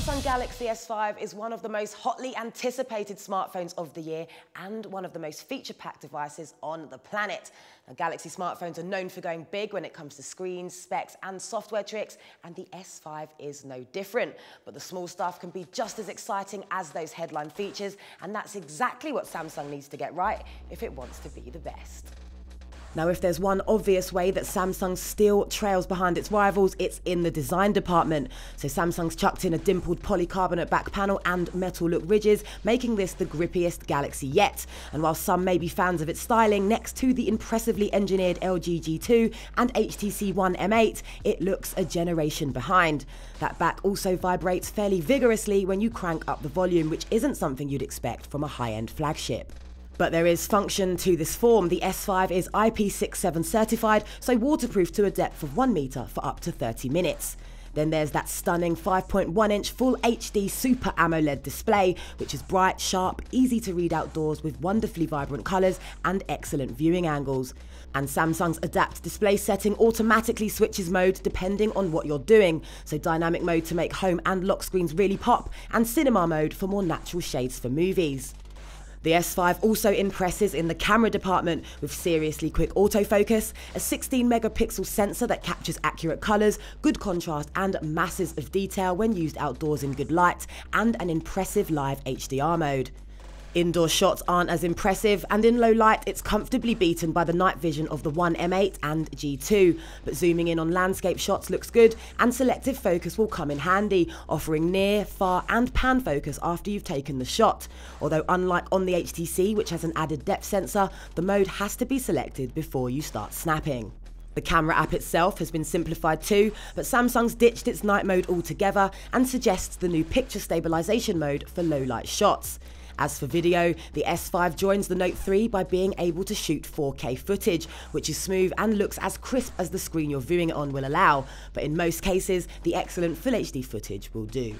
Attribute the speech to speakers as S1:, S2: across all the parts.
S1: Samsung Galaxy S5 is one of the most hotly anticipated smartphones of the year and one of the most feature-packed devices on the planet. Now, Galaxy smartphones are known for going big when it comes to screens, specs and software tricks, and the S5 is no different. But the small stuff can be just as exciting as those headline features, and that's exactly what Samsung needs to get right if it wants to be the best. Now, if there's one obvious way that Samsung still trails behind its rivals, it's in the design department. So Samsung's chucked in a dimpled polycarbonate back panel and metal look ridges, making this the grippiest Galaxy yet. And while some may be fans of its styling, next to the impressively engineered LG G2 and HTC One M8, it looks a generation behind. That back also vibrates fairly vigorously when you crank up the volume, which isn't something you'd expect from a high-end flagship. But there is function to this form. The S5 is IP67 certified, so waterproof to a depth of 1 metre for up to 30 minutes. Then there's that stunning 5.1-inch Full HD Super AMOLED display, which is bright, sharp, easy to read outdoors with wonderfully vibrant colours and excellent viewing angles. And Samsung's Adapt display setting automatically switches mode depending on what you're doing, so dynamic mode to make home and lock screens really pop, and cinema mode for more natural shades for movies. The S5 also impresses in the camera department with seriously quick autofocus, a 16-megapixel sensor that captures accurate colours, good contrast and masses of detail when used outdoors in good light, and an impressive live HDR mode. Indoor shots aren't as impressive, and in low light it's comfortably beaten by the night vision of the One M8 and G2, but zooming in on landscape shots looks good, and selective focus will come in handy, offering near, far and pan focus after you've taken the shot. Although unlike on the HTC, which has an added depth sensor, the mode has to be selected before you start snapping. The camera app itself has been simplified too, but Samsung's ditched its night mode altogether and suggests the new picture stabilization mode for low light shots. As for video, the S5 joins the Note 3 by being able to shoot 4K footage, which is smooth and looks as crisp as the screen you're viewing it on will allow, but in most cases, the excellent Full HD footage will do.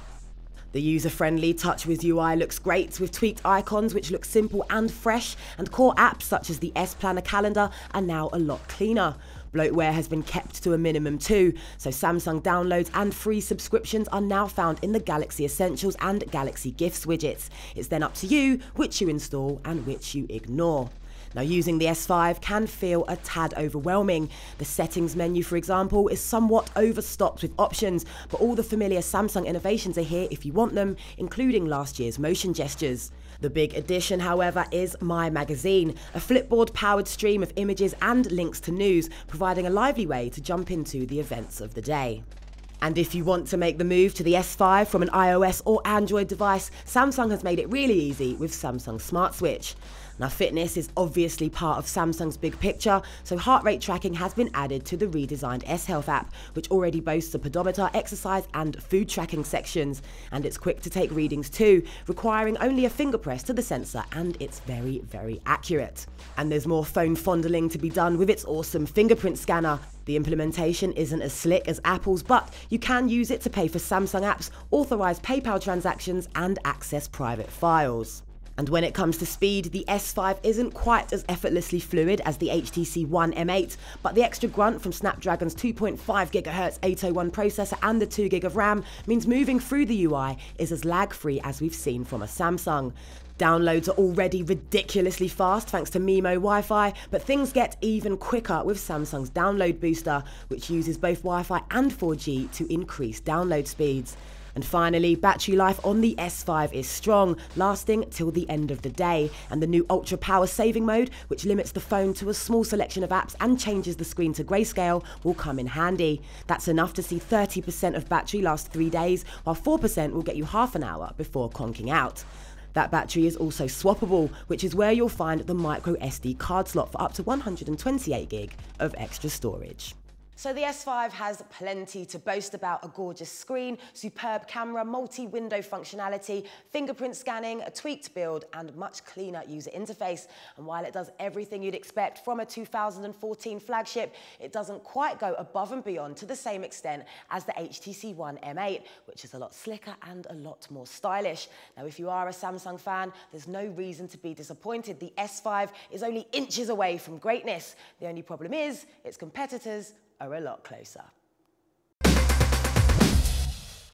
S1: The user-friendly TouchWiz UI looks great, with tweaked icons which look simple and fresh, and core apps such as the S Planner calendar are now a lot cleaner. Bloatware has been kept to a minimum too, so Samsung downloads and free subscriptions are now found in the Galaxy Essentials and Galaxy Gifts widgets. It's then up to you which you install and which you ignore. Now, using the S5 can feel a tad overwhelming. The settings menu, for example, is somewhat overstocked with options, but all the familiar Samsung innovations are here if you want them, including last year's motion gestures. The big addition, however, is My Magazine, a Flipboard-powered stream of images and links to news, providing a lively way to jump into the events of the day. And if you want to make the move to the S5 from an iOS or Android device, Samsung has made it really easy with Samsung Smart Switch. Now, fitness is obviously part of Samsung's big picture, so heart rate tracking has been added to the redesigned S Health app, which already boasts a pedometer, exercise and food tracking sections. And it's quick to take readings too, requiring only a finger press to the sensor, and it's very, very accurate. And there's more phone fondling to be done with its awesome fingerprint scanner. The implementation isn't as slick as Apple's, but you can use it to pay for Samsung apps, authorize PayPal transactions and access private files. And when it comes to speed, the S5 isn't quite as effortlessly fluid as the HTC One M8, but the extra grunt from Snapdragon's 2.5 GHz 801 processor and the 2 GB of RAM means moving through the UI is as lag-free as we've seen from a Samsung. Downloads are already ridiculously fast thanks to MIMO Wi-Fi, but things get even quicker with Samsung's Download Booster, which uses both Wi-Fi and 4G to increase download speeds. And finally, battery life on the S5 is strong, lasting till the end of the day. And the new Ultra Power Saving mode, which limits the phone to a small selection of apps and changes the screen to grayscale, will come in handy. That's enough to see 30% of battery last 3 days, while 4% will get you half an hour before conking out. That battery is also swappable, which is where you'll find the micro SD card slot for up to 128 GB of extra storage. So the S5 has plenty to boast about: a gorgeous screen, superb camera, multi-window functionality, fingerprint scanning, a tweaked build and much cleaner user interface. And while it does everything you'd expect from a 2014 flagship, it doesn't quite go above and beyond to the same extent as the HTC One M8, which is a lot slicker and a lot more stylish. Now, if you are a Samsung fan, there's no reason to be disappointed. The S5 is only inches away from greatness. The only problem is its competitors are a lot closer.